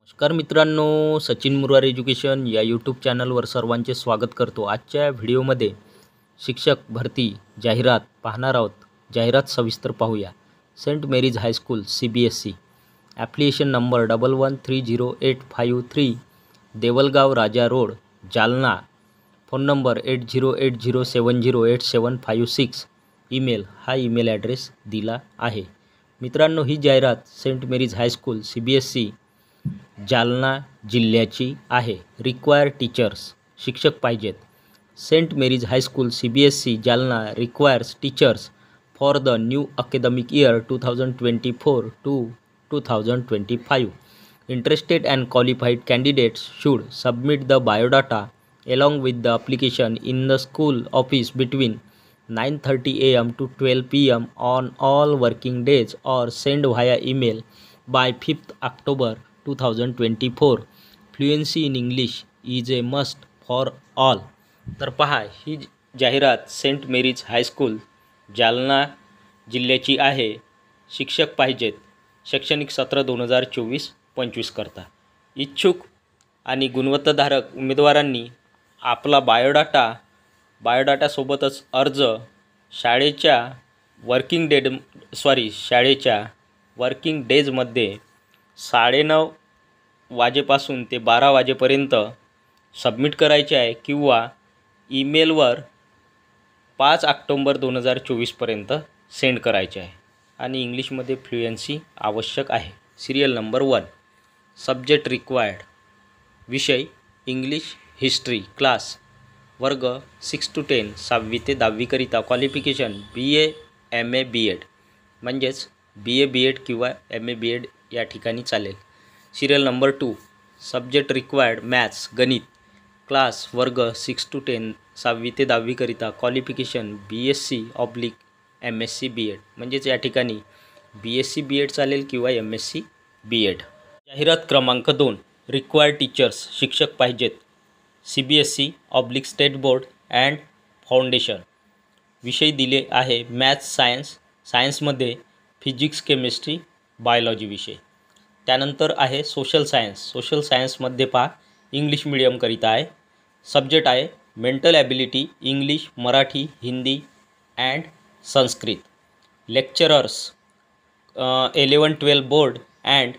नमस्कार मित्रांनो, सचिन मुरार एज्युकेशन या यूट्यूब चॅनलवर सर्वांचे स्वागत करतो। आजच्या व्हिडिओमध्ये शिक्षक भरती जाहिरात पाहणार आहोत। जाहिरात सविस्तर पाहूया। Saint Mary's high school CBSE application number 11308553 Deulgaon Raja road Jalna. Phone number 8080708756। Email हा ईमेल ॲड्रेस दिला आहे। मित्रांनो, ही जाहिरात saint Mary's high school CBSE Jalna जिल्ह्याची आहे। रिक्वायर टीचर्स शिक्षक पाहिजेत। Saint Mary's high school CBSE Jalna requires teachers for the new academic year 2024 to 2025. Interested and qualified candidates should submit the biodata along with the application in the school office between 9:30 a.m. to 12 p.m. on all working days or send via email by 5th October 2024. Fluency in English is a must for all. तर पहा, ही जाहिरात saint Mary's high school Jalna जिल्ह्याची आहे। शिक्षक पाहिजेत। शैक्षणिक सत्र 2024-25 करता इच्छुक आणि गुणवत्ताधारक उमेदवारांनी आपला बायोडाटा सोबतच अर्ज शाळेच्या वर्किंग डेजमध्ये 9:30 वाजेपासून ते 12 वाजेपर्यंत सबमिट करायचे आहे किंवा ईमेलवर 5 ऑक्टोबर 2024 पर्यंत सेंड करायचे आहे आणि इंग्लिशमध्ये फ्लुएन्सी आवश्यक आहे। सिरियल नंबर 1 सब्जेक्ट रिक्वायर्ड विषय इंग्लिश हिस्ट्री क्लास वर्ग 6 to 10 6वी ते 10वी करिता क्वालिफिकेशन BA MA BEd म्हणजेच BA BEd किंवा MA BEd या ठिकाणी चालेल। Serial number 2 subject required maths गणित क्लास वर्ग 6 to 10 6वी ते 10वी करिता क्वालिफिकेशन BSc/MSc BEd म्हणजेच या ठिकाणी BSc BEd चालेल किंवा MSc BEd। जाहिरात क्रमांक 2 रिक्वायर्ड टीचर्स शिक्षक पाहिजेत। CBSE/स्टेट बोर्ड अँड फाउंडेशन विषय दिले आहे मॅथ्स सायन्समध्ये फिजिक्स केमिस्ट्री बायोलॉजी विषय। त्यानंतर आहे सोशल सायन्समध्ये पहा इंग्लिश मीडियम करिता आहे। सब्जेक्ट आहे mental ability English Marathi Hindi and Sanskrit. Lecturers 11-12 board and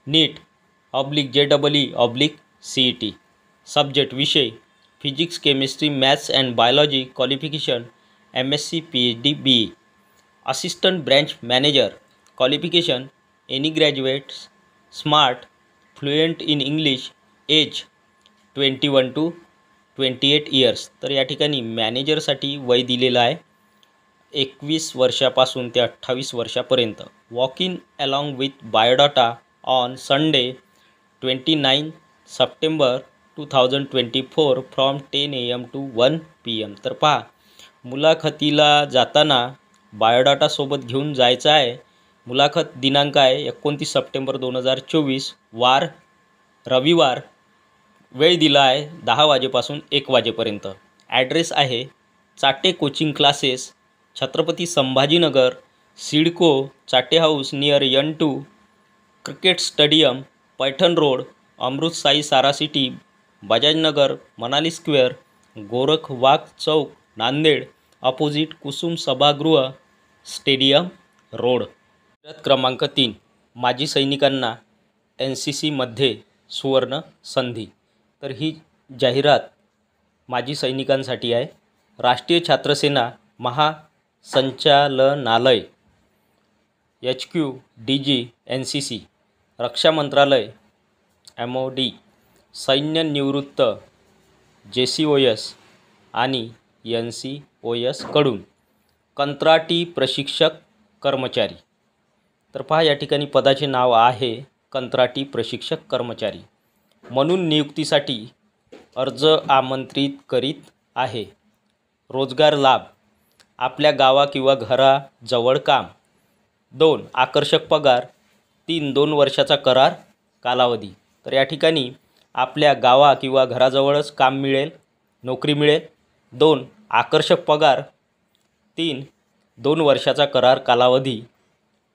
NEET/JEE/CET। Subject विषय physics chemistry maths and biology qualification MSc PhD BE। Assistant branch manager qualification any graduates smart fluent in English age 21 to 28 years. तर या ठिकाणी मॅनेजरसाठी वय दिलेलं आहे 21 वर्षापासून ते 28 वर्षापर्यंत। Walk in along with biodata on Sunday 29 September 2024 from 10 AM to 1 PM। तर पहा, मुलाखतीला जाताना बायोडाटा सोबत घेऊन जायचा आहे। मुलाखत दिनांक आहे 29 सप्टेंबर 2024 वार रविवार। वेळ दिला आहे 10 वाजेपासून 1 वाजेपर्यंत। ॲड्रेस आहे Chate coaching classes Chhatrapati Sambhajinagar CIDCO Chate house near N2 cricket stadium Paithan road Amrut Sai Sara city Bajajnagar Manali square गोरखवाग चौक नांदेड अपोजिट कुसुम सभागृह स्टेडियम रोड। क्रमांक 3 माजी सैनिकांना NCC मध्ये सुवर्ण संधी। तर ही जाहिरात माजी सैनिकांसाठी आहे। राष्ट्रीय छात्रसेना महासंचालनालय HQ DG NCC रक्षा मंत्रालय MOD सैन्य निवृत्त JCOS आणि NCOS कडून कंत्राटी प्रशिक्षक कर्मचारी। तर पहा, या ठिकाणी पदाचे नाव आहे कंत्राटी प्रशिक्षक कर्मचारी म्हणून नियुक्तीसाठी अर्ज आमंत्रित करीत आहे। रोजगार लाभ आपल्या गावा किंवा घराजवळ काम 2 आकर्षक पगार 3 2 वर्षाचा करार कालावधी। तर या ठिकाणी आपल्या गावा किंवा घराजवळच काम मिळेल नोकरी मिळेल। 2 आकर्षक पगार 3 2 वर्षाचा करार कालावधी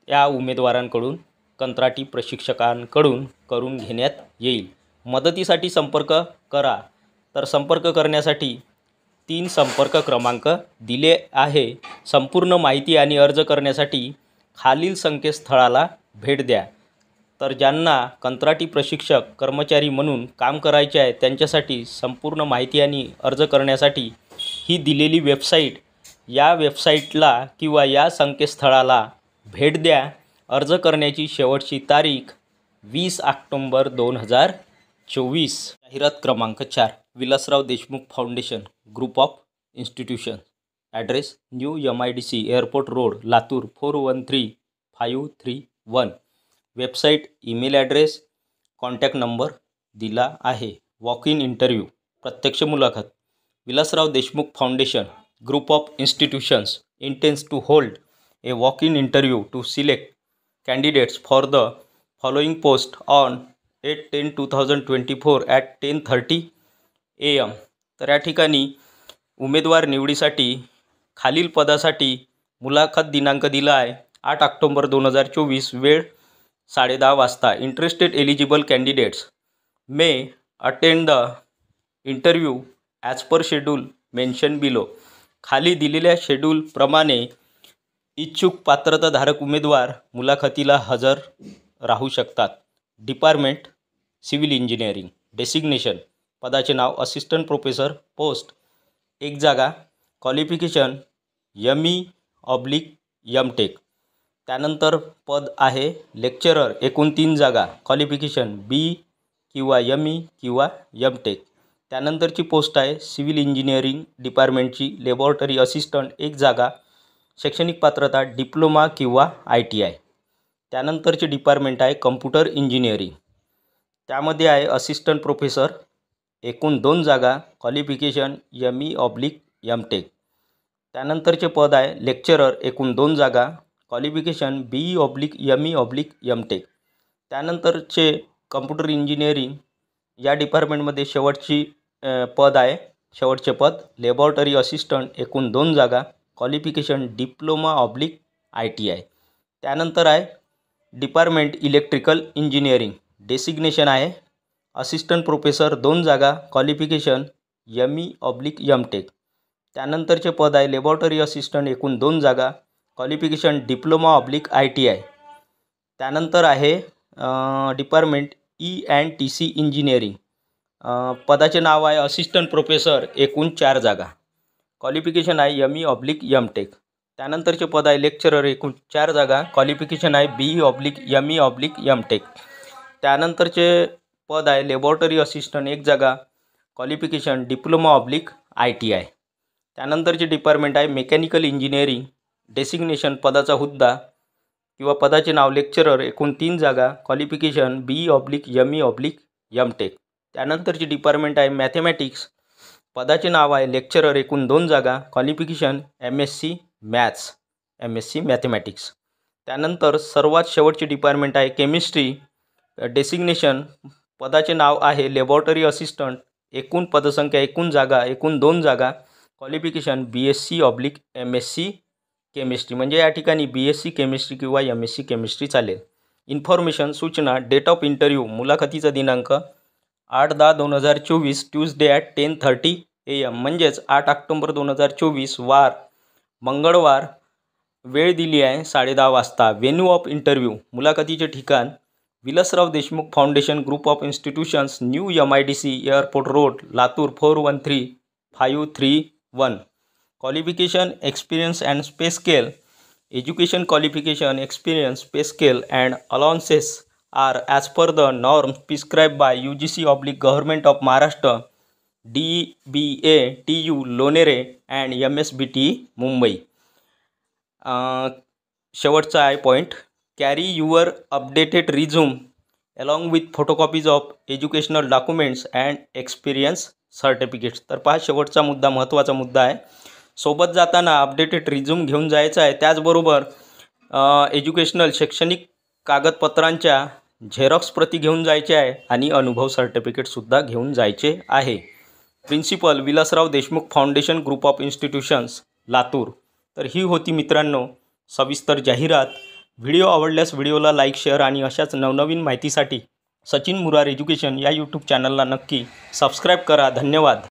या उमेदवारांकडून कंत्राटी प्रशिक्षकांकडून करून घेण्यात येईल. मदतीसाठी संपर्क करा. तर संपर्क करण्यासाठी 3 संपर्क क्रमांक दिले आहे. संपूर्ण माहिती आणि अर्ज करण्यासाठी खालील संकेतस्थळाला भेट द्या. तर ज्यांना कंत्राटी प्रशिक्षक कर्मचारी म्हणून काम करायचे आहे त्यांच्यासाठी संपूर्ण माहिती आणि अर्ज करण्यासाठी ही दिलेली वेबसाईट, या वेबसाईटला किंवा या संकेतस्थळाला भेट द्या. अर्ज करण्याची शेवटची तारीख 20 ऑक्टोबर 2024. जाहिरात क्रमांक 4. Vilasrao Deshmukh foundation group of institution. Address new MIDC airport road, Latur 413531. Website, email address, contact number दिला आहे. वॉक इन इंटरव्ह्यू, प्रत्यक्ष मुलाखत. Vilasrao Deshmukh foundation group of institutions intends to hold a walk-in interview to select candidates for the following post on 8/10/2024 at 10:30 AM. तर या ठिकाणी उमेदवार निवडीसाठी खालील पदासाठी मुलाखत दिनांक दिला आहे 8 ऑक्टोबर 2024. वेळ 10:30 वाजता. Interested eligible candidates may attend the interview as per schedule mention below. खाली दिलेल्या शेड्यूलप्रमाणे इच्छुक पात्रताधारक उमेदवार मुलाखतीला हजर राहू शकतात. Department civil engineering. डेसिग्नेशन पदाचे नाव असिस्टंट प्रोफेसर, पोस्ट 1 जागा. Qualification ME/MTech. त्यानंतर पद आहे लेक्चरर, एकूण 3 जागा. क्वालिफिकेशन BE किंवा ME किंवा MTech. त्यानंतरची पोस्ट आहे सिव्हिल इंजिनिअरिंग डिपार्टमेंटची लॅबोरेटरी असिस्टंट, 1 जागा. शैक्षणिक पात्रता डिप्लोमा किंवा ITI. त्यानंतरचे डिपार्टमेंट आहे कम्प्युटर इंजिनिअरिंग. त्यामध्ये आहे असिस्टंट प्रोफेसर, एकूण 2 जागा. Qualification ME/MTech. त्यानंतरचे पद आहे लेक्चरर, एकूण 2 जागा. Qualification BE/ME/MTech. त्यानंतरचे कम्प्युटर इंजिनिअरिंग या डिपार्टमेंटमध्ये शेवटचे पद लॅबोरेटरी असिस्टंट, एकूण 2 जागा. क्वालिफिकेशन डिप्लोमा/ITI. त्यानंतर आहे डिपार्टमेंट इलेक्ट्रिकल इंजिनिअरिंग. डेसिग्नेशन आहे असिस्टंट प्रोफेसर, 2 जागा. Qualification ME/MTech. त्यानंतरचे पद आहे लॅबोरेटरी असिस्टंट, एकूण 2 जागा. क्वालिफिकेशन डिप्लोमा/ITI. त्यानंतर आहे डिपार्टमेंट E&TC इंजिनिअरिंग. पदाचे नाव आहे असिस्टंट प्रोफेसर, एकूण 4 जागा. क्वालिफिकेशन आहे ME/MTech. त्यानंतरचे पद आहे लेक्चरर, एकूण 4 जागा. क्वालिफिकेशन आहे BE/ME/MTech. त्यानंतरचे पद आहे लॅबोरेटरी असिस्टंट, 1 जागा. क्वालिफिकेशन डिप्लोमा/ITI. त्यानंतरचे डिपार्टमेंट आहे मेकॅनिकल इंजिनिअरिंग. डेसिग्नेशन पदाचा हुद्दा किंवा पदाचे नाव लेक्चरर, एकूण 3 जागा. Qualification BE/ME/MTech. त्यानंतरचे डिपार्टमेंट आहे मॅथेमॅटिक्स. पदाचे नाव आहे लेक्चरर, एकूण 2 जागा. Qualification MSc maths, MSc mathematics. त्यानंतर सर्वात शेवटचे डिपार्टमेंट आहे केमिस्ट्री. डेसिग्नेशन पदाचे नाव आहे लॅबोरेटरी असिस्टंट, एकूण पदसंख्या, एकूण जागा, एकूण 2 जागा. Qualification BSc/MSc chemistry. म्हणजे या ठिकाणी BSc केमिस्ट्री किंवा MSc केमिस्ट्री चालेल. इन्फॉर्मेशन, सूचना. डेट ऑफ इंटरव्ह्यू, मुलाखतीचा दिनांक 8/10/2024 ट्यूजडे ॲट 10:30 AM. म्हणजेच 8 ऑक्टोबर 2024 वार मंगळवार. वेळ दिली आहे 10:30 वाजता. व्हेन्यू ऑफ इंटरव्ह्यू, मुलाखतीचे ठिकाण Vilasrao Deshmukh foundation group of institutions, new MIDC airport road, Latur 413531. Qualification, experience and pay scale. Education qualification, experience, pay scale and allowances are as per the norms prescribed by UGC/Government of Maharashtra, DBA, TU, Lonere and MSBT, Mumbai. शेवटचा आहे point. Carry your updated resume along with photocopies of educational documents and experience certificates. तर पहा, शेवटचा मुद्दा महत्त्वाचा मुद्दा आहे. सोबत जाताना अपडेटेड रिझ्यूम घेऊन जायचं आहे. त्याचबरोबर एज्युकेशनल शैक्षणिक कागदपत्रांच्या झेरॉक्स प्रती घेऊन जायचे आहे आणि अनुभव सर्टिफिकेटसुद्धा घेऊन जायचे आहे. Principal Vilasrao Deshmukh foundation group of institutions, Latur. तर ही होती मित्रांनो सविस्तर जाहिरात. व्हिडिओ आवडल्यास व्हिडिओला लाईक, शेअर आणि अशाच नवनवीन माहितीसाठी सचिन मुरार एज्युकेशन या यूट्यूब चॅनलला नक्की सबस्क्राईब करा. धन्यवाद.